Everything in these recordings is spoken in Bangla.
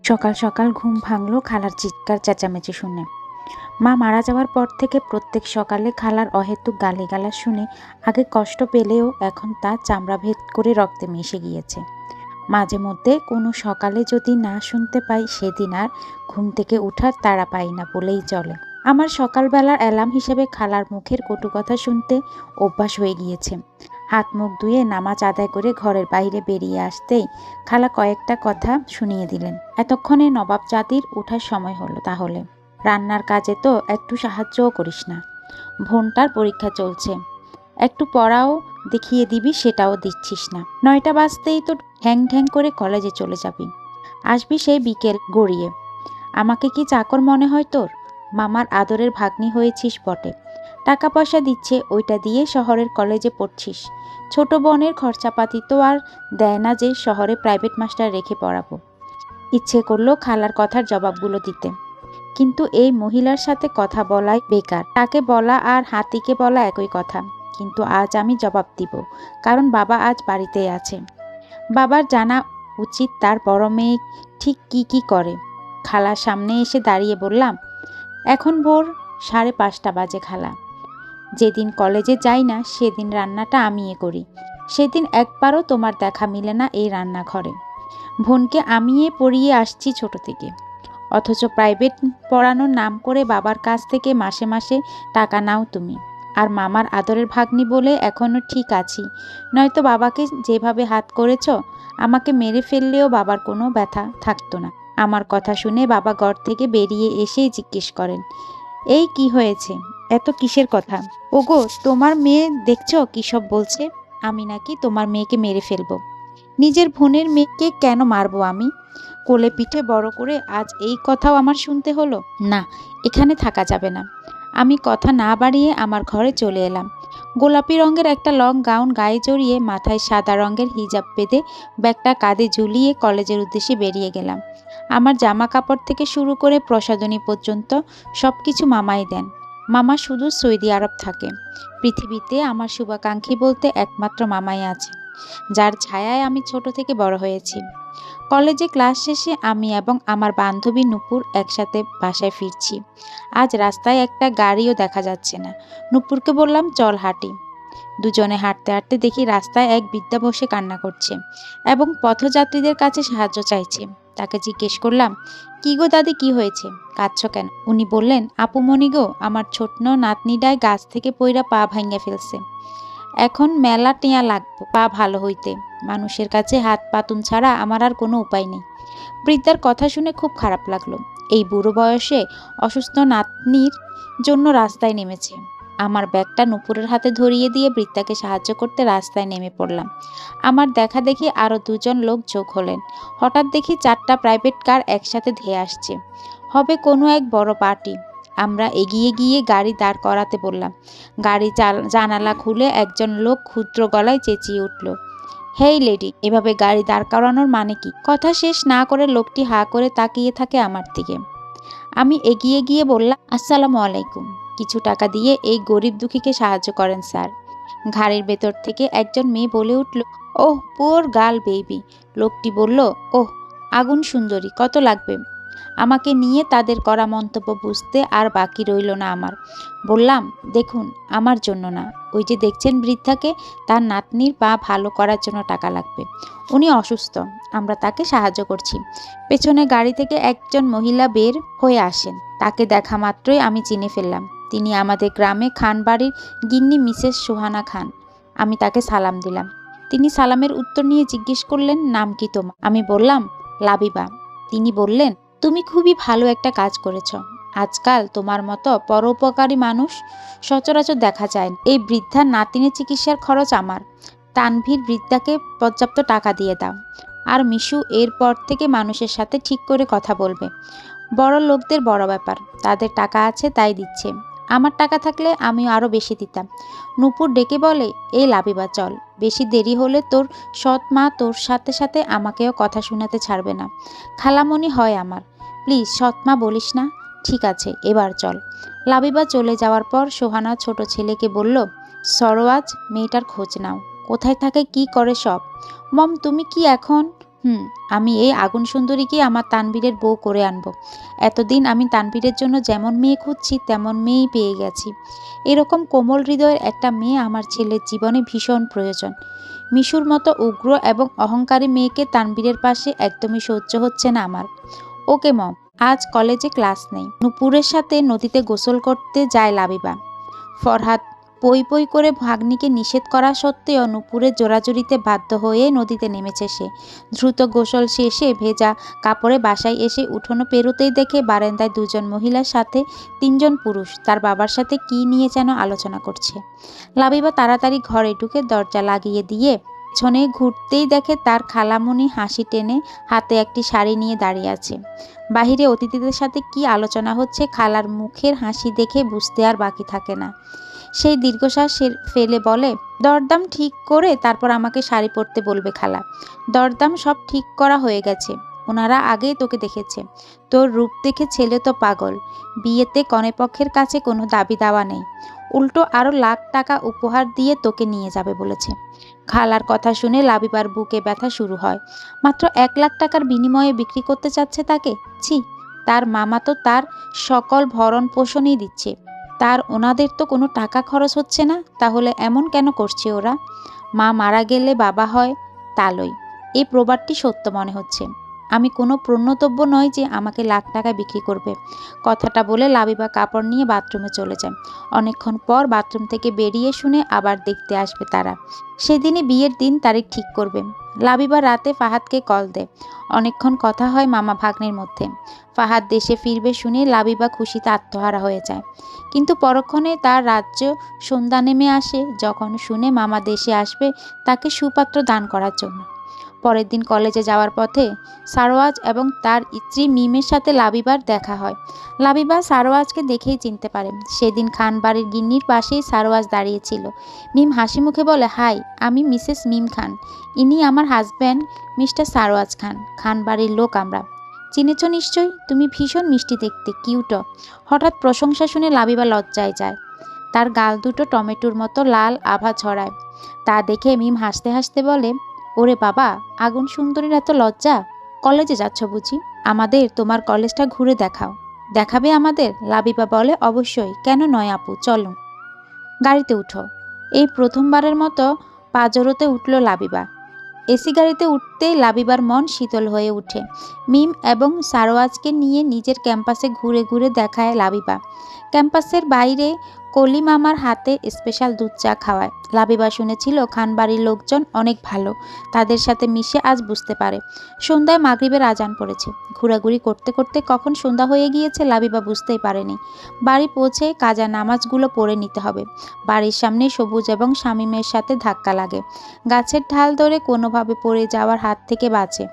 সকাল সকাল ঘুম ভাঙলো খালার চিৎকার চেঁচামেচি শুনে। মা মারা যাওয়ার পর থেকে প্রত্যেক সকালে খালার অহেতুক গালিগালা শুনে আগে কষ্ট পেলেও এখন তা চামড়া ভেদ করে রক্তে মিশে গিয়েছে। মাঝে মধ্যে কোনো সকালে যদি না শুনতে পাই সেদিন আর ঘুম থেকে উঠার তাড়া পাই না বলেই চলে। আমার সকালবেলার অ্যালার্ম হিসেবে খালার মুখের কটু কথা শুনতে অভ্যাস হয়ে গিয়েছে। হাত মুখ ধুয়ে নামাজ আদায় করে ঘরের বাইরে বেরিয়ে আসতেই খালা কয়েকটা কথা শুনিয়ে দিলেন। এতক্ষণে নবাব জাতির ওঠার সময় হলো, তাহলে রান্নার কাজে তো একটু সাহায্যও করিস না। বোনটার পরীক্ষা চলছে, একটু পড়াও দেখিয়ে দিবি, সেটাও দিচ্ছিস না। 9টা বাজতেই তো ঢ্যাং ঢ্যাং করে কলেজে চলে যাবি, আসবি সেই বিকেল গড়িয়ে। আমাকে কি চাকর মনে হয় তোর? মামার আদরের ভাগ্নি হয়েছিস বটে, টাকা পয়সা দিচ্ছে, ওইটা দিয়ে শহরের কলেজে পড়ছিস। ছোট বোনের খরচাপাতি তো আর দেয় না যে শহরে প্রাইভেট মাস্টার রেখে পড়াবো। ইচ্ছে করলো খালার কথার জবাবগুলো দিতে, কিন্তু এই মহিলার সাথে কথা বলাই বেকার। তাকে বলা আর হাতিকে বলা একই কথা। কিন্তু আজ আমি জবাব দিব, কারণ বাবা আজ বাড়িতেই আছে। বাবার জানা উচিত তার বড় মেয়ে ঠিক কি কি করে। খালার সামনে এসে দাঁড়িয়ে বললাম, এখন ভোর 5:30 বাজে খালা। যেদিন কলেজে যাই না সেদিন রান্নাটা আমিই করি। সেদিন একবারও তোমার দেখা মিলে না এই রান্নাঘরে। বোনকে আমিই পড়িয়ে আসছি ছোট থেকে, অথচ প্রাইভেট পড়ানোর নাম করে বাবার কাছ থেকে মাসে মাসে টাকা নাও তুমি। আর মামার আদরের ভাগ্নি বলে এখনও ঠিক আছি, নয়তো বাবাকে যেভাবে হাত করেছ, আমাকে মেরে ফেললেও বাবার কোনো ব্যথা থাকতো না। আমার কথা শুনে বাবা ঘর থেকে বেরিয়ে এসেই জিজ্ঞেস করেন, এই কি হয়েছে, এত কিসের কথা? ওগো, তোমার মেয়ে দেখছো কি সব বলছে, আমি নাকি তোমার মেয়েকে মেরে ফেলবো। নিজের বোনের মেয়েকে কেন মারবো আমি? কোলে পিঠে বড় করে আজ এই কথাও আমার শুনতে হলো। না, এখানে থাকা যাবে না। আমি কথা না বাড়িয়ে আমার ঘরে চলে এলাম। গোলাপি রঙের একটা লং গাউন গায়ে জড়িয়ে মাথায় সাদা রঙের হিজাব বেঁধে ব্যাগটা কাঁধে ঝুলিয়ে কলেজের উদ্দেশ্যে বেরিয়ে গেলাম। আমার জামা কাপড় থেকে শুরু করে প্রসাধনী পর্যন্ত সব কিছু মামাই দেন। মামা শুধু সৌদি আরব থাকে। পৃথিবীতে আমার শুভাকাঙ্ক্ষী বলতে একমাত্র মামাই আছে, যার ছায়ায় আমি ছোট থেকে বড় হয়েছি। কলেজে ক্লাস শেষে আমি এবং আমার বান্ধবী নূপুর একসাথে বাসায় ফিরছি। আজ রাস্তায় একটা গাড়িও দেখা যাচ্ছে না। নূপুরকে বললাম, চল হাঁটি। দুজনে হাঁটতে হাঁটতে দেখি রাস্তায় এক বৃদ্ধা বসে কান্না করছে এবং পথযাত্রীদের কাছে সাহায্য চাইছে। তাকে জিজ্ঞেস করলাম, কি গো দাদি, কি হয়েছে, কাঁদছো কেন? উনি বললেন, আপুমণি গো, আমার ছোট্ট নাতনিটায় গাছ থেকে পইরা পা ভাঙিয়া ফেলছে। এখন মেলা টিয়া লাগবো পা ভালো হইতে। মানুষের কাছে হাত পাতুন ছাড়া আমার আর কোনো উপায় নেই। বৃদ্ধার কথা শুনে খুব খারাপ লাগলো। এই বুড়ো বয়সে অসুস্থ নাতনির জন্য রাস্তায় নেমেছে। আমার ব্যাগটা নূপুরের হাতে ধরিয়ে দিয়ে বৃদ্ধাকে সাহায্য করতে রাস্তায় নেমে পড়লাম। আমার দেখা দেখি আরও 2জন লোক যোগ হলেন। হঠাৎ দেখি 4টা প্রাইভেট কার একসাথে ধেয়ে আসছে, হবে কোনো এক বড় পার্টি। আমরা এগিয়ে গিয়ে গাড়ি দাঁড় করাতে বললাম। গাড়ি জানালা খুলে একজন লোক ক্ষুদ্র গলায় চেঁচিয়ে উঠল, হেই লেডি, এভাবে গাড়ি দাঁড় করানোর মানে কি? কথা শেষ না করে লোকটি হা করে তাকিয়ে থাকে আমার দিকে। আমি এগিয়ে গিয়ে বললাম, আসসালামু আলাইকুম, কিছু টাকা দিয়ে এই গরিব দুঃখীকে সাহায্য করেন স্যার। ঘাড়ির ভেতর থেকে একজন মেয়ে বলে উঠল, ওহ পুওর গার্ল বেবি। লোকটি বলল, ওহ আগুন সুন্দরী, কত লাগবে? আমাকে নিয়ে তাদের করা মন্তব্য বুঝতে আর বাকি রইল না আমার। বললাম, দেখুন, আমার জন্য না, ওই যে দেখছেন বৃদ্ধাকে, তার নাতনির পা ভালো করার জন্য টাকা লাগবে। উনি অসুস্থ, আমরা তাকে সাহায্য করছি। পেছনে গাড়ি থেকে একজন মহিলা বের হয়ে আসেন। তাকে দেখা মাত্রই আমি চিনে ফেললাম। তিনি আমাদের গ্রামে খান বাড়ির গিন্নি মিসেস সোহানা খান। আমি তাকে সালাম দিলাম। তিনি সালামের উত্তর নিয়ে জিজ্ঞেস করলেন, নাম কি তোমার? আমি বললাম, লাবিবা। তিনি বললেন, তুমি খুবই ভালো একটা কাজ করেছ। আজকাল তোমার মতো পরোপকারী মানুষ সচরাচর দেখা যায় না। এই বৃদ্ধার নাতিনের চিকিৎসার খরচ আমার। তানভীর বৃদ্ধাকে পর্যাপ্ত টাকা দিয়ে দাও। আর মিশু এরপর থেকে মানুষের সাথে ঠিক করে কথা বলবে। বড় লোকদের বড় ব্যাপার, তাদের টাকা আছে তাই দিচ্ছে। আমার টাকা থাকলে আমিও আরও বেশি দিতাম। নূপুর ডেকে বলে, এই লাবিবা চল, বেশি দেরি হলে তোর সৎ মা তোর সাথে সাথে আমাকেও কথা শোনাতে ছাড়বে না। খালামণি হয় আমার, প্লিজ সৎ মা বলিস না। ঠিক আছে, এবার চল। লাবিবা চলে যাওয়ার পর সোহানা ছোট ছেলেকে বলল, সরোয়াজ, মেয়েটার খোঁজ নাও, কোথায় থাকে কি করে সব। মম, তুমি কি এখন হুম, আমি এই আগুন সুন্দরীকে আমার তানবীরের বউ করে আনবো। এতদিন আমি তানবীরের জন্য যেমন মেয়ে খুঁজছি তেমন মেয়েই পেয়ে গেছি। এরকম কোমল হৃদয়ের একটা মেয়ে আমার ছেলের জীবনে ভীষণ প্রয়োজন। মিশুর মতো উগ্র এবং অহংকারী মেয়েকে তানবীরের পাশে একদমই সহ্য হচ্ছে না আমার। ওকে মম, আজ কলেজে ক্লাস নেই। নূপুরের সাথে নদীতে গোসল করতে যায় লাবিবা। ফরহাদ পই পই করে ভাগ্নিকে নিষেধ করা সত্ত্বেও নূপুরের জোরাজুরিতে বাধ্য হয়ে নদীতে নেমেছে সে। দ্রুত গোসল শেষে ভেজা কাপড়ে বাসায় এসে উঠোনো পেরোতেই দেখে বারান্দায় দুজন মহিলার সাথে তিনজন পুরুষ তার বাবার সাথে কি নিয়ে যেন আলোচনা করছে। লাবিবা তাড়াতাড়ি ঘরে ঢুকে দরজা লাগিয়ে দিয়ে পেছনে ঘুরতেই দেখে তার খালামণি হাসি টেনে হাতে একটি শাড়ি নিয়ে দাঁড়িয়ে আছে। বাহিরে অতিথিদের সাথে কি আলোচনা হচ্ছে খালার মুখের হাসি দেখে বুঝতে আর বাকি থাকে না। সেই দীর্ঘশ্বাস ফেলে বলে, দরদাম ঠিক করে তারপর আমাকে শাড়ি পরতে বলবে খালা। দরদাম সব ঠিক করা হয়ে গেছে, ওনারা আগেই তোকে দেখেছে। তোর রূপ দেখে ছেলে তো পাগল। বিয়েতে কনেপক্ষের কাছে কোনো দাবি দাওয়া নেই, উল্টো আরও লাখ টাকা উপহার দিয়ে তোকে নিয়ে যাবে বলেছে। খালার কথা শুনে লাবিবার বুকে ব্যথা শুরু হয়। মাত্র 1 লাখ টাকার বিনিময়ে বিক্রি করতে চাচ্ছে তাকে। ছি, তার মামা তো তার সকল ভরণ পোষণই দিচ্ছে, তার ওনাদের তো কোনো টাকা খরচ হচ্ছে না, তাহলে এমন কেন করছে ওরা? মা মারা গেলে বাবা হয় তালই, এই প্রবাদটি সত্য মনে হচ্ছে। আমি কোনো প্রণতব্য নয় যে আমাকে লাখ টাকায় বিক্রি করবে। কথাটা বলে লাবিবা কাপড় নিয়ে বাথরুমে চলে যায়। অনেকক্ষণ পর বাথরুম থেকে বেরিয়ে শুনে আবার দেখতে আসবে তারা। সেদিনই বিয়ের দিন তারিখ ঠিক করবে। লাবিবা রাতে ফাহাদকে কল দেয়। অনেকক্ষণ কথা হয় মামা ভাগ্নের মধ্যে। ফাহাদ দেশে ফিরবে শুনে লাবিবা খুশিতে আত্মহারা হয়ে যায়। কিন্তু পরক্ষণে তার রাজ্য সন্ধ্যা নেমে আসে যখন শুনে মামা দেশে আসবে তাকে সুপাত্র দান করার জন্য। পরের দিন কলেজে যাওয়ার পথে সারওয়াজ এবং তার স্ত্রী মিমের সাথে লাবিবার দেখা হয়। লাবিবা সারওয়াজকে দেখেই চিনতে পারে। সেদিন খান বাড়ির গিন্নির পাশেই সারওয়াজ দাঁড়িয়েছিল। মিম হাসি মুখে বলে, হাই, আমি মিসেস মিম খান। ইনি আমার হাজব্যান্ড মিস্টার সারওয়াজ খান। খান বাড়ির লোক আমরা। চিনেছ নিশ্চয়ই, তুমি ভীষণ মিষ্টি দেখতে, কিউট। হঠাৎ প্রশংসা শুনে লাবিবা লজ্জায় যায়। তার গাল দুটো টমেটোর মতো লাল আভা ছড়ায়। তা দেখে মিম হাসতে হাসতে বলে, ওরে বাবা, আগুন সুন্দরীর এত লজ্জা! কলেজে যাচ্ছ বুঝি? আমাদের তোমার কলেজটা ঘুরে দেখাও। দেখাবে আমাদের? লাবিবা বলে, অবশ্যই, কেন নয় আপু, চলো। গাড়িতে উঠো। এই প্রথমবারের মতো পাজরোতে উঠল লাবিবা। এসি গাড়িতে উঠতেই লাবিবার মন শীতল হয়ে ওঠে। মিম এবং সারওয়াজকে নিয়ে নিজের ক্যাম্পাসে ঘুরে ঘুরে দেখায় লাবিবা। ক্যাম্পাসের বাইরে কলি মামার হাতে স্পেশাল দুধ চা খাওয়ায়। লাবিবা শুনেছিল খানবাড়ির লোকজন অনেক ভালো, তাদের সাথে মিশে আজ বুঝতে পারে। সন্ধ্যায় মাগরিবের আজান পড়েছে। ঘোরাঘুরি করতে করতে কখন সন্ধ্যা হয়ে গিয়েছে লাবিবা বুঝতেই পারেনি। বাড়ি পৌঁছে কাজা নামাজগুলো পড়ে নিতে হবে। বাড়ির সামনে সবুজ এবং শামীমের সাথে ধাক্কা লাগে। গাছের ঢাল ধরে কোনোভাবে পড়ে যাওয়ার হাত থেকে বাঁচে।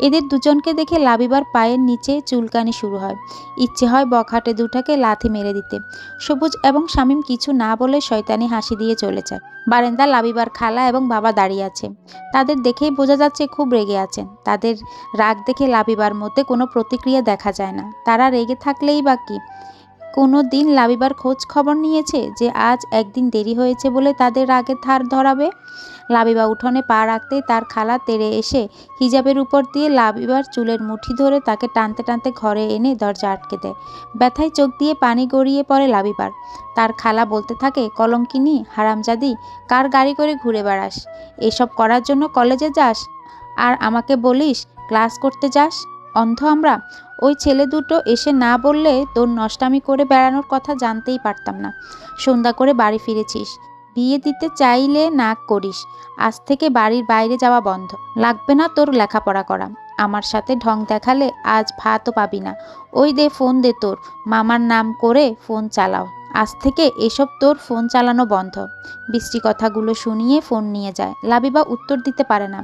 এদের দুজনকে দেখে লাবিবার পায়ের নিচে চুলকানি শুরু হয়। ইচ্ছে হয় বখাটে দুটাকে লাথি মেরে দিতে। সবুজ এবং শামীম কিছু না বলে শয়তানি হাসি দিয়ে চলে যায়। বারান্দা লাবিবার খালা এবং বাবা দাঁড়িয়ে আছে। তাদের দেখেই বোঝা যাচ্ছে খুব রেগে আছেন। তাদের রাগ দেখে লাবিবার মধ্যে কোনো প্রতিক্রিয়া দেখা যায় না। তারা রেগে থাকলেই বা কি? কোনো দিন লাবিবার খোঁজ খবর নিয়েছে যে আজ একদিন দেরি হয়েছে বলে তাদের রাগের ধার ধরাবে? লাবিবা উঠোনে পা রাখতেই তার খালা তেড়ে এসে হিজাবের উপর দিয়ে লাবিবার চুলের মুঠি ধরে তাকে টানতে টানতে ঘরে এনে দরজা আটকে দেয়। ব্যথায় চোখ দিয়ে পানি গড়িয়ে পড়ে লাবিবার। তার খালা বলতে থাকে, কলঙ্কিনী, হারামজাদি, কার গাড়ি করে ঘুরে বেড়াস? এসব করার জন্য কলেজে যাস আর আমাকে বলিস ক্লাস করতে যাস? অন্ধ আমরা? ওই ছেলে দুটো এসে না বললে তোর নষ্টামি করে বেড়ানোর কথা জানতেই পারতাম না। সন্ধ্যা করে বাড়ি ফিরেছিস, বিয়ে দিতে চাইলে না করিস। আজ থেকে বাড়ির বাইরে যাওয়া বন্ধ। লাগবে না তোর লেখাপড়া করা। আমার সাথে ঢং দেখালে আজ ভাতও পাবি না। ওই দে ফোন দে, তোর মামার নাম করে ফোন চালাও। আজ থেকে এসব তোর ফোন চালানো বন্ধ। বিশ্রী কথাগুলো শুনিয়ে ফোন নিয়ে যায়। লাবিবা উত্তর দিতে পারে না।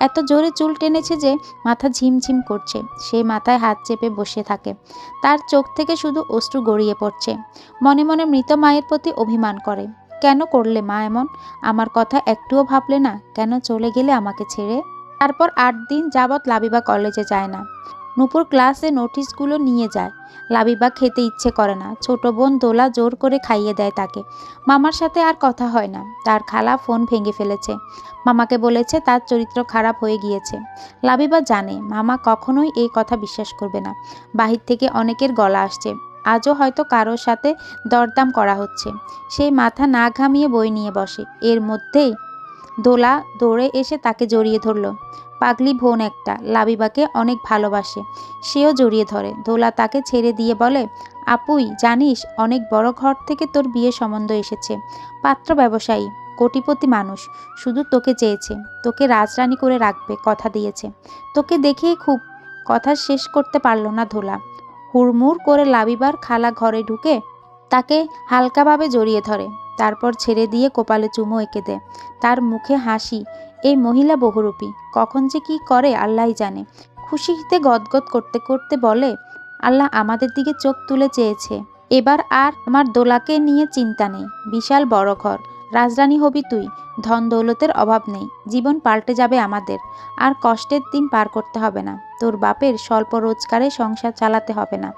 এত জোরে চুল টেনেছে যে মাথা ঝিমঝিম করছে। সে মাথায় হাত চেপে বসে থাকে। তার চোখ থেকে শুধু অশ্রু গড়িয়ে পড়ছে। মনে মনে মৃত মায়ের প্রতি অভিমান করে। কেন করলে মা এমন? আমার কথা একটুও ভাবলে না? কেন চলে গেলে আমাকে ছেড়ে? তারপর 8 দিন যাবৎ লাবিবা কলেজে যায় না। নূপুর ক্লাসে নোটিশগুলো নিয়ে যায়। লাবিবা খেতে ইচ্ছে করে না, ছোট বোন দোলা জোর করে খাইয়ে দেয় তাকে। মামার সাথে আর কথা হয় না, তার খালা ফোন ভেঙে ফেলেছে, মামাকে বলেছে তার চরিত্র খারাপ হয়ে গিয়েছে। লাবিবা জানে মামা কখনোই এই কথা বিশ্বাস করবে না। বাহির থেকে অনেকের গলা আসছে, আজও হয়তো কারোর সাথে দরদাম করা হচ্ছে। সেই মাথা না ঘামিয়ে বই নিয়ে বসে। এর মধ্যেই দোলা দৌড়ে এসে তাকে জড়িয়ে ধরল। পাগলি বোন একটা, লাবিবাকে অনেক ভালোবাসে, সেও জড়িয়ে ধরে। দোলা তাকে ছেড়ে দিয়ে বলে, আপুই জানিস, অনেক বড় ঘর থেকে তোর বিয়ে সম্বন্ধ এসেছে। পাত্র ব্যবসায়ী, কোটিপতি মানুষ, শুধু তোকে চেয়েছে, তোকে রাজরানী করে রাখবে কথা দিয়েছে। তোকে দেখেই খুব। কথা শেষ করতে পারল না দোলা। হুড়মুড় করে লাবিবার খালা ঘরে ঢুকে তাকে হালকাভাবে জড়িয়ে ধরে, তারপর ছেড়ে দিয়ে কপালে চুমো এঁকে দেয়। তার মুখে হাসি। এই মহিলা বহুরূপী, কখন যে কি করে আল্লাহই জানে। খুশিতে গদগদ করতে করতে বলে, আল্লাহ আমাদের দিকে চোখ তুলে চেয়েছে, এবার আর আমার দোলাকে নিয়ে চিন্তা নেই। বিশাল বড় ঘর, রাজরানী হবি তুই, ধন দৌলতের অভাব নেই, জীবন পাল্টে যাবে আমাদের, আর কষ্টের দিন পার করতে হবে না, তোর বাপের স্বল্প রোজগারে সংসার চালাতে হবে না।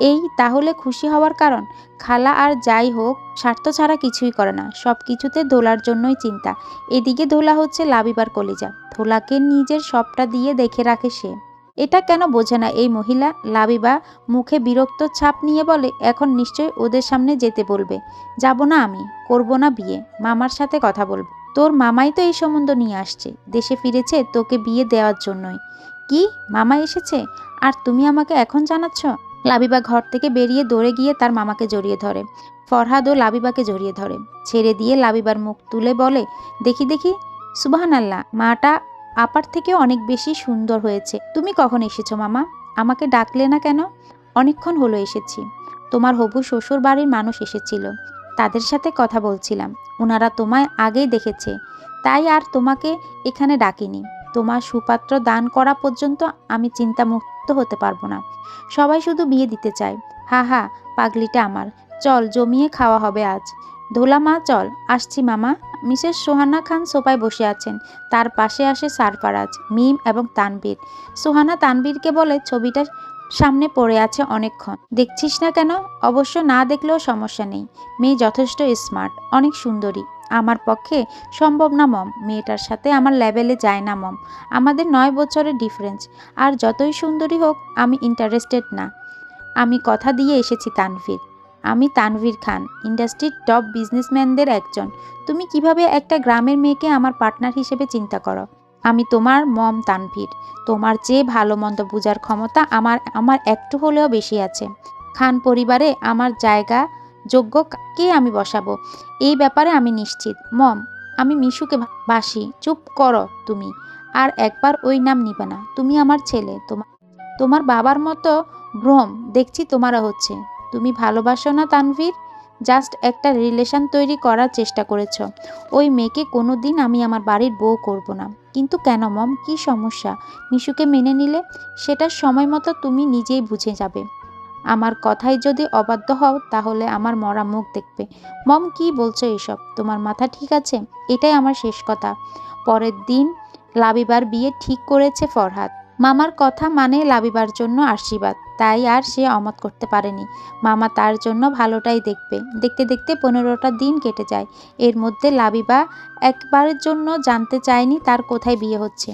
এই তাহলে খুশি হওয়ার কারণ? খালা আর যাই হোক স্বার্থ ছাড়া কিছুই করে না, সব কিছুতে দোলার জন্যই চিন্তা। এদিকে দোলা হচ্ছে লাবিবার কলিজা, দোলাকে নিজের সবটা দিয়ে দেখে রাখে সে। এটা কেন বোঝে না এই মহিলা? লাবিবা মুখে বিরক্ত ছাপ নিয়ে বলে, এখন নিশ্চয়ই ওদের সামনে যেতে বলবে। যাব না আমি, করব না বিয়ে, মামার সাথে কথা বলবো। তোর মামাই তো এই সম্বন্ধ নিয়ে আসছে, দেশে ফিরেছে তোকে বিয়ে দেওয়ার জন্যই। কি, মামা এসেছে আর তুমি আমাকে এখন জানাচ্ছ? লাবিবা ঘর থেকে বেরিয়ে দৌড়ে গিয়ে তার মামাকে জড়িয়ে ধরে। ফরহাদও লাবিবাকে জড়িয়ে ধরে, ছেড়ে দিয়ে লাবিবার মুখ তুলে বলে, দেখি দেখি, সুবহানাল্লাহ, মাটা আপার থেকে অনেক বেশি সুন্দর হয়েছে। তুমি কখন এসেছো মামা? আমাকে ডাকলে না কেন? অনেকক্ষণ হলো এসেছি। তোমার হবু শ্বশুর বাড়ির মানুষ এসেছিল, তাদের সাথে কথা বলছিলাম, ওনারা তোমায় আগেই দেখেছে, তাই আর তোমাকে এখানে ডাকিনি। তোমার সুপাত্র দান করা পর্যন্ত আমি চিন্তামুক্ত হতে পারবো না। সবাই শুধু বিয়ে দিতে চায়। হা হা, পাগলিটা আমার। চল, জমিয়ে খাওয়া হবে আজ। ধোলা মা চল। আসছি মামা। মিসেস সোহানা খান সোফায় বসে আছেন, তার পাশে আসে সারফারাজ, মিম এবং তানবীর। সোহানা তানবীরকে বলে, ছবিটা সামনে পড়ে আছে অনেকক্ষণ, দেখছিস না কেন? অবশ্য না দেখলেও সমস্যা নেই, মেয়ে যথেষ্ট স্মার্ট, অনেক সুন্দরী। আমার পক্ষে সম্ভব না মম, মেয়েটার সাথে আমার লেভেলে যায় না মম, আমাদের 9 বছরের ডিফারেন্স। আর যতই সুন্দরী হোক আমি ইন্টারেস্টেড না। আমি কথা দিয়ে এসেছি তানভীর, আমি তানভীর খান, ইন্ডাস্ট্রির টপ বিজনেসম্যানদের একজন। তুমি কিভাবে একটা গ্রামের মেয়েকে আমার পার্টনার হিসেবে চিন্তা করো? আমি তোমার মম তানভীর, তোমার চেয়ে ভালো মন্দ বুঝার ক্ষমতা আমার আমার একটু হলেও বেশি আছে। খান পরিবারে আমার জায়গা যোগ্য কে আমি বসাবো, এই ব্যাপারে আমি নিশ্চিত। মম, আমি মিশুকে বাসি। চুপ করো তুমি, আর একবার ওই নাম নিবে না। তুমি আমার ছেলে, তোমার বাবার মতো ভ্রম দেখছি তোমারও হচ্ছে। তুমি ভালোবাসো না তানভীর? জাস্ট একটা রিলেশন তৈরি করার চেষ্টা করেছ। ওই মেয়েকে কোনো দিন আমি আমার বাড়ির বউ করব না। কিন্তু কেন মম, কি সমস্যা? মিশুকে মেনে নিলে সেটা সময় মতো তুমি নিজেই বুঝে যাবে। আমার কথায় যদি অবাধ্য হও তাহলে আমার মরা মুখ দেখবে। মম, কি বলছো এসব? তোমার মাথা ঠিক আছে? এটাই আমার শেষ কথা। পরের দিন লাবিবার বিয়ে ঠিক করেছে ফরহাদ। মামার কথা মানে লাবিবার জন্য আশীর্বাদ, তাই আর সে অমত করতে পারেনি। মামা তার জন্য ভালোটাই দেখবে। দেখতে দেখতে 15টা দিন কেটে যায়। এর মধ্যে লাবিবা একবারের জন্য জানতে চায়নি তার কোথায় বিয়ে হচ্ছে,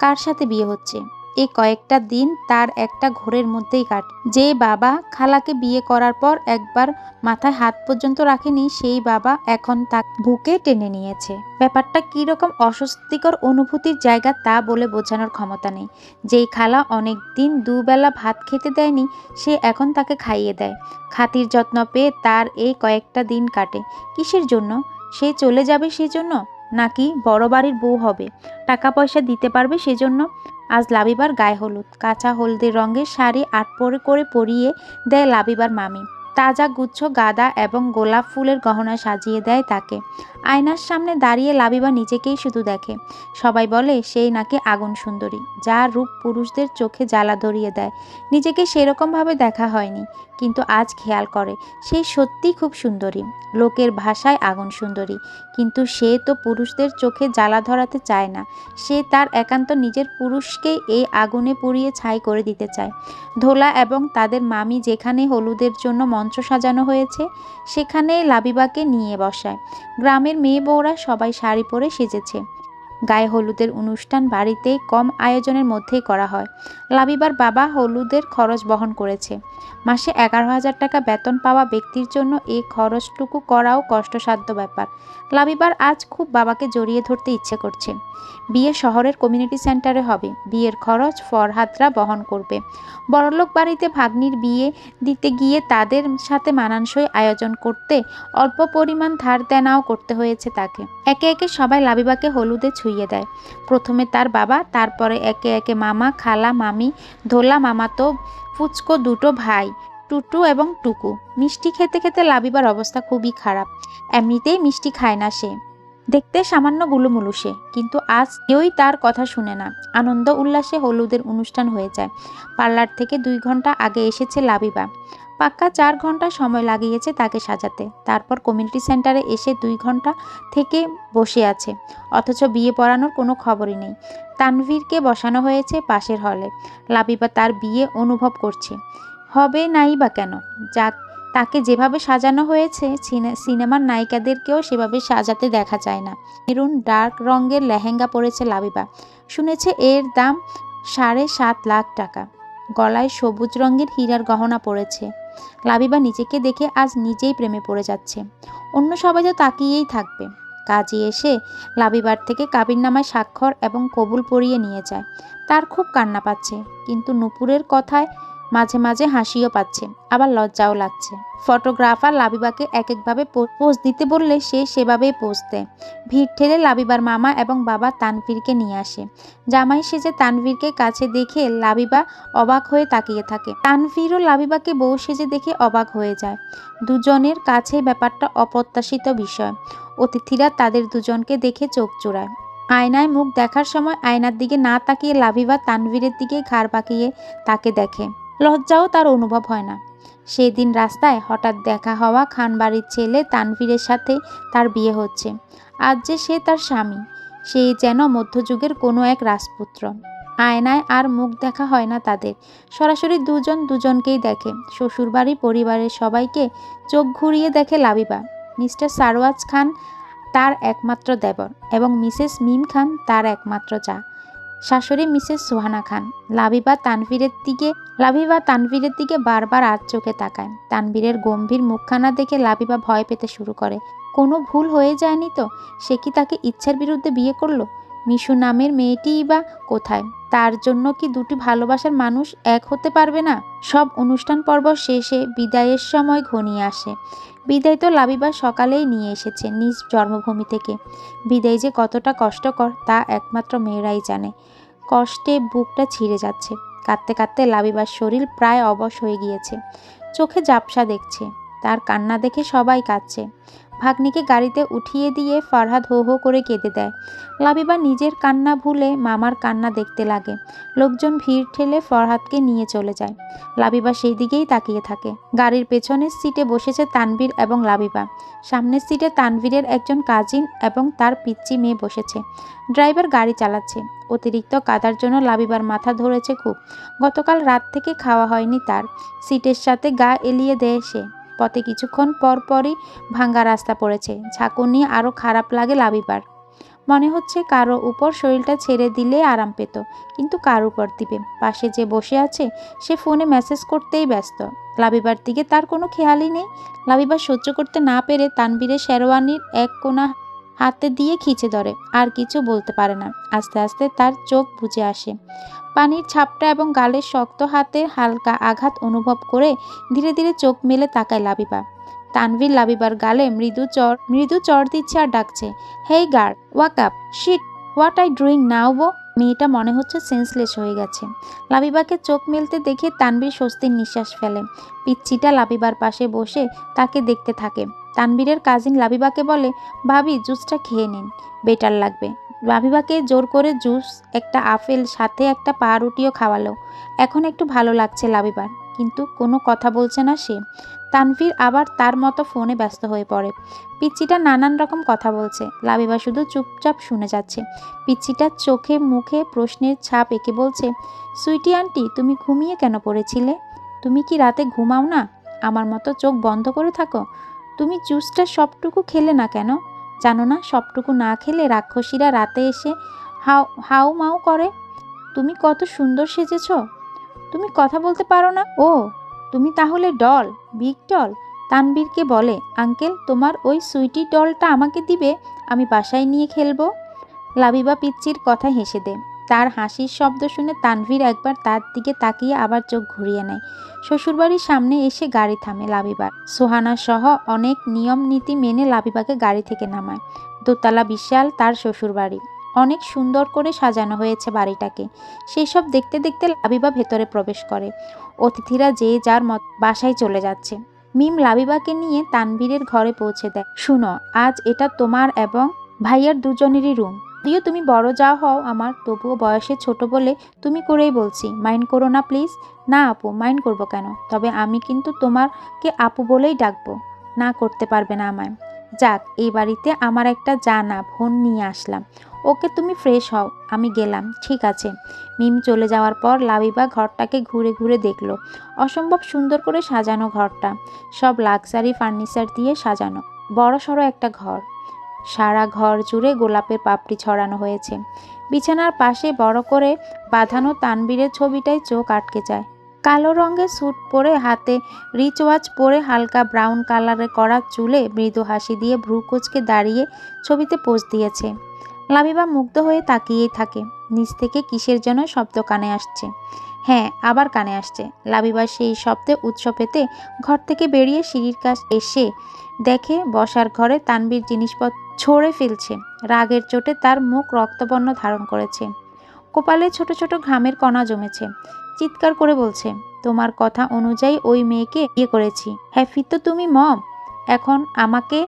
কার সাথে বিয়ে হচ্ছে। এই কয়েকটা দিন তার একটা ঘোরের মধ্যেই কাটে। যে বাবা খালাকে বিয়ে করার পর একবার মাথায় হাত পর্যন্ত রাখেনি, সেই বাবা এখন তার বুকে টেনে নিয়েছে। ব্যাপারটা কীরকম অস্বস্তিকর অনুভূতির জায়গা তা বলে বোঝানোর ক্ষমতা নেই। যেই খালা অনেক দিন দুবেলা ভাত খেতে দেয়নি, সে এখন তাকে খাইয়ে দেয়। খাতির যত্ন পেয়ে তার এই কয়েকটা দিন কাটে। কিসের জন্য? সে চলে যাবে সেজন্য, নাকি বড় বাড়ির বউ হবে, টাকা পয়সা দিতে পারবে সেজন্য? আজ লাবিবার গায়ে হলুদ। কাঁচা হলদে রঙের শাড়ি 8 করে পরিয়ে দেয় লাবিবার মামি। তাজা গুচ্ছ গাঁদা এবং গোলাপ ফুলের গহনা সাজিয়ে দেয় তাকে। আয়নার সামনে দাঁড়িয়ে লাবিবা নিজেকেই শুধু দেখে। সবাই বলে সেই নাকি আগুন সুন্দরী, যার রূপ পুরুষদের চোখে জ্বালা ধরিয়ে দেয়। নিজেকে সেরকমভাবে দেখা হয়নি, কিন্তু আজ খেয়াল করে সেই সত্যিই খুব সুন্দরী। লোকের ভাষায় আগুন সুন্দরী, কিন্তু সে তো পুরুষদের চোখে জ্বালা ধরাতে চায় না। সে তার একান্ত নিজের পুরুষকেই এই আগুনে পুড়িয়ে ছাই করে দিতে চায়। ধোলা এবং তাদের মামি যেখানে হলুদের জন্য মঞ্চ সাজানো হয়েছে, সেখানেই লাবিবাকে নিয়ে বসায়। গ্রামের মেয়ে বউরা সবাই শাড়ি পরে সেজেছে। গায়ে হলুদের অনুষ্ঠান বাড়িতেই কম আয়োজনের মধ্যেই করা হয়। লাবিবার বাবা হলুদের খরচ বহন করেছে। মাসে 11,000 টাকা বেতন পাওয়া ব্যক্তির জন্য এই খরচটুকু করাও কষ্টসাধ্য ব্যাপার। লাবিবার আজ খুব বাবাকে জড়িয়ে ধরতে ইচ্ছে করছে। বিয়ে শহরের কমিউনিটি সেন্টারে হবে। বিয়ের খরচ ফরহাদরা বহন করবে। বড়লোক বাড়িতে ভাগ্নির বিয়ে দিতে গিয়ে তাদের সাথে মানানসই আয়োজন করতে অল্প পরিমাণ ধার দেনাও করতে হয়েছে তাকে। একে একে সবাই লাবিবাকে হলুদে ছুঁয়ে দেয়। প্রথমে তার বাবা, তারপরে একে একে মামা, খালা, মামি, ধোলা মামাতো, ফুচকো দুটো ভাই, টুটু এবং টুকু। মিষ্টি খেতে খেতে লাবিবার অবস্থা খুবই খারাপ। এমনিতেই মিষ্টি খায় না সে। দেখতে সামান্য গুলুমুলু সে, কিন্তু আজ কেউই তার কথা শুনে না। আনন্দ উল্লাসে হলুদের অনুষ্ঠান হয়ে যায়। পার্লার থেকে 2 ঘন্টা আগে এসেছে লাবিবা। পাক্কা 4 ঘন্টা সময় লাগিয়েছে তাকে সাজাতে। তারপর কমিউনিটি সেন্টারে এসে 2 ঘন্টা থেকে বসে আছে, অথচ বিয়ে পড়ানোর কোনো খবরই নেই। তানভীরকে বসানো হয়েছে পাশের হলে। লাবিবা তার বিয়ে অনুভব করছে। হবে নাই বা কেন? যাক, তাকে যেভাবে সাজানো হয়েছে সিনেমার নায়িকাদেরকেও সেভাবে সাজাতে দেখা যায় না। মেরুন ডার্ক রঙের লেহেঙ্গা পরেছে লাবিবা। শুনেছে এর দাম 7.5 লাখ টাকা। গলায় সবুজ রঙের হীরার গহনা পরেছে। লাবিবা নিজেকে দেখে আজ নিজেই প্রেমে পড়ে যাচ্ছে। অন্য সবাই তো তাকিয়েই থাকবে। কাজী এসে লাবিবার থেকে কাবিননামায় স্বাক্ষর এবং কবুল পরিয়ে নিয়ে যায়। তার খুব কান্না পাচ্ছে, কিন্তু নূপুরের কথায় মাঝে মাঝে হাসিও পাচ্ছে, আবার লজ্জাও লাগছে। ফটোগ্রাফার লাবিবাকে এক একভাবে পোজ দিতে বললে সে সেভাবেই পোজ দেয়। ভিড় ঠেলে লাবিবার মামা এবং বাবা তানভীরকে নিয়ে আসে। জামাই সেজে তানভীরকে কাছে দেখে লাবিবা অবাক হয়ে তাকিয়ে থাকে। তানভীরও লাবিবাকে বউ সেজে দেখে অবাক হয়ে যায়। দুজনের কাছে ব্যাপারটা অপ্রত্যাশিত বিষয়। অতিথিরা তাদের দুজনকে দেখে চোখ জোড়ায়। আয়নায় মুখ দেখার সময় আয়নার দিকে না তাকিয়ে লাবিবা তানভীরের দিকে ঘাড় বাঁকিয়ে তাকে দেখে। লজ্জাও তার অনুভব হয় না। সেই দিন রাস্তায় হঠাৎ দেখা হওয়া খানবাড়ির ছেলে তানভীরের সাথে তার বিয়ে হচ্ছে। আজ যে সে তার স্বামী, সে যেন মধ্যযুগের কোনো এক রাজপুত্র। আয়নায় আর মুখ দেখা হয় না তাদের। সরাসরি দুজন দুজনকেই দেখে। শ্বশুরবাড়ি পরিবারের সবাইকে চোখ ঘুরিয়ে দেখে লাবিবা। মিস্টার সারওয়াজ খান তার একমাত্র দেবর এবং মিসেস মিম খান তার একমাত্র যা, শাশুড়ি মিসেস সোহানা খান। লাবিবা তানভীরের দিকে বারবার আর চোখে তাকায়। তানভীরের গম্ভীর মুখখানা দেখে লাবিবা ভয় পেতে শুরু করে। কোনো ভুল হয়ে যায়নি তো? সে কি তাকে ইচ্ছার বিরুদ্ধে বিয়ে করলো? মিশু নামের মেয়েটিই বা কোথায়? তার জন্য কি দুটি ভালোবাসার মানুষ এক হতে পারবে না? সব অনুষ্ঠান পর্ব শেষে বিদায়ের সময় ঘনিয়ে আসে। বিদায় তো লাবিবা সকালেই নিয়ে এসেছে নিজ জন্মভূমি থেকে। বিদায় যে কতটা কষ্টকর তা একমাত্র মেয়েরাই জানে। কষ্টে বুকটা ছিঁড়ে যাচ্ছে। কাঁদতে কাঁদতে লাবিবার শরীর প্রায় অবশ হয়ে গিয়েছে। চোখে ঝাপসা দেখছে। তার কান্না দেখে সবাই কাঁদছে। ভাগ্নিকে গাড়িতে উঠিয়ে দিয়ে ফরহাদ হো হো করে কেঁদে দেয়। লাবিবা নিজের কান্না ভুলে মামার কান্না দেখতে লাগে। লোকজন ভিড় ঠেলে ফরহাদকে নিয়ে চলে যায়। লাবিবা সেই দিকেই তাকিয়ে থাকে। গাড়ির পেছনের সিটে বসেছে তানভীর এবং লাবিবা। সামনের সিটে তানভীরের একজন কাজিন এবং তার পিচ্চি মেয়ে বসেছে। ড্রাইভার গাড়ি চালাচ্ছে। অতিরিক্ত কাদার জন্য লাবিবার মাথা ধরেছে খুব। গতকাল রাত থেকে খাওয়া হয়নি তার। সিটের সাথে গা এলিয়ে দেয় সে। পথে কিছুক্ষণ পরপরই ভাঙ্গা রাস্তা পড়েছে। ঝাঁকুনি আরও খারাপ লাগে লাবিবার। মনে হচ্ছে কারো উপর শরীরটা ছেড়ে দিলে আরাম পেত, কিন্তু কার উপর দিবে? পাশে যে বসে আছে সে ফোনে মেসেজ করতেই ব্যস্ত। লাবিবার দিকে তার কোনো খেয়ালই নেই। লাবিবা সহ্য করতে না পেরে তানভীরের শেরওয়ানির এক কোণা হাতে দিয়ে খিঁচে ধরে। আর কিছু বলতে পারে না। আস্তে আস্তে তার চোখ বুজে আসে। পানির ছাপটা এবং গালের শক্ত হাতের হালকা আঘাত অনুভব করে ধীরে ধীরে চোখ মেলে তাকায় লাবিবা। তানভীর লাবিবার গালে মৃদু চড় দিচ্ছে আর ডাকছে, hey girl, wake up. Shit, what I doing now বো? মেয়েটা মনে হচ্ছে সেন্সলেস হয়ে গেছে। লাবিবাকে চোখ মেলতে দেখে তানভীর স্বস্তির নিঃশ্বাস ফেলে। পিচ্চিটা লাবিবার পাশে বসে তাকে দেখতে থাকে। তানভীরের কাজিন লাবিবাকে বলে, ভাবি জুসটা খেয়ে নিন, বেটার লাগবে। লাবিবাকে জোর করে জুস, একটা আপেল, সাথে একটা পাউরুটিও খাওয়ালো। এখন একটু ভালো লাগছে লাবিবার, কিন্তু কোনো কথা বলছে না সে। তানভীর আবার তার মতো ফোনে ব্যস্ত হয়ে পড়ে। পিচ্চিটা নানান রকম কথা বলছে, লাবিবা শুধু চুপচাপ শুনে যাচ্ছে। পিচ্চিটার চোখে মুখে প্রশ্নের ছাপ এঁকে বলছে, সুইটি আন্টি, তুমি ঘুমিয়ে কেন পড়েছিলে? তুমি কি রাতে ঘুমাও না? আমার মতো চোখ বন্ধ করে থাকো? তুমি জুসটা সবটুকু খেলে না কেন? জানো না সবটুকু না খেলে রাক্ষসীরা রাতে এসে হাউ মাউ করে? তুমি কত সুন্দর সেজেছ। তুমি কথা বলতে পারো না? ও, তুমি তাহলে ডল, বিগ ডল। তানবীরকে বলে, আঙ্কেল তোমার ওই সুইটি ডলটা আমাকে দিবে, আমি বাসায় নিয়ে খেলবো। লাবিবা পিচ্চির কথা হেসে দেয়। তার হাসির শব্দ শুনে তানভীর একবার তার দিকে তাকিয়ে আবার চোখ ঘুরিয়ে নেয়। শ্বশুরবাড়ির সামনে এসে গাড়ি থামে লাবিবার। সোহানা সহ অনেক নিয়ম নীতি মেনে লাবিবাকে গাড়ি থেকে নামায়। দোতলা বিশাল তার শ্বশুরবাড়ি, অনেক সুন্দর করে সাজানো হয়েছে বাড়িটাকে। সেই সব দেখতে দেখতে লাবিবা ভেতরে প্রবেশ করে। অতিথিরা যে যার মত বাসায় চলে যাচ্ছে। মিম লাবিবাকে নিয়ে তানভীরের ঘরে পৌঁছে দেয়। শুনো, আজ এটা তোমার এবং ভাইয়ার দুজনেরই রুম। যদিও তুমি বড় যা হও আমার, তবুও বয়সে ছোট বলে তুমি করেই বলছি, মাইন্ড করো না প্লিজ। না আপু, মাইন্ড করবো কেন? তবে আমি কিন্তু তোমাকে আপু বলেই ডাকবো। না করতে পারবে না আমায়। যাক, এই বাড়িতে আমার একটা জানা বোন নিয়ে আসলাম। ওকে, তুমি ফ্রেশ হও, আমি গেলাম। ঠিক আছে। মিম চলে যাওয়ার পর লাবিবা ঘরটাকে ঘুরে ঘুরে দেখলো। অসম্ভব সুন্দর করে সাজানো ঘরটা, সব লাক্সারি ফার্নিচার দিয়ে সাজানো। বড় সড়ো একটা ঘর, সারা ঘর জুড়ে গোলাপের পাপড়ি ছড়ানো হয়েছে। বিছানার পাশে বড় করে বাঁধানো তানবীরের ছবিটায় চোখ আটকে যায়। কালো রঙের স্যুট পরে, হাতে রিচ ওয়াচ পরে, হালকা ব্রাউন কালারে করা চুলে মৃদু হাসি দিয়ে ভ্রু কুঁচকে দাঁড়িয়ে ছবিতে পোজ দিয়েছে। লাবিবা মুগ্ধ হয়ে তাকিয়েই থাকে। নিচ থেকে কিসের যেন শব্দ কানে আসছে। হ্যাঁ, আবার কানে আসছে। লাবিবা সেই শব্দে উৎস পেতে ঘর থেকে বেরিয়ে সিঁড়ির কাছ এসে দেখে বসার ঘরে তানবীর জিনিসপত্র ছড়ে ফেলছে। রাগের চোটে তার মুখ রক্তবর্ণ ধারণ করেছে। কপালে ছোট ছোট ঘামের কণা জমেছে। চিৎকার করে বলছে, তোমার কথা অনুযায়ী ওই মেয়েকে বিয়ে করেছি। হ্যাপি তো তুমি মম। এখন আমাকে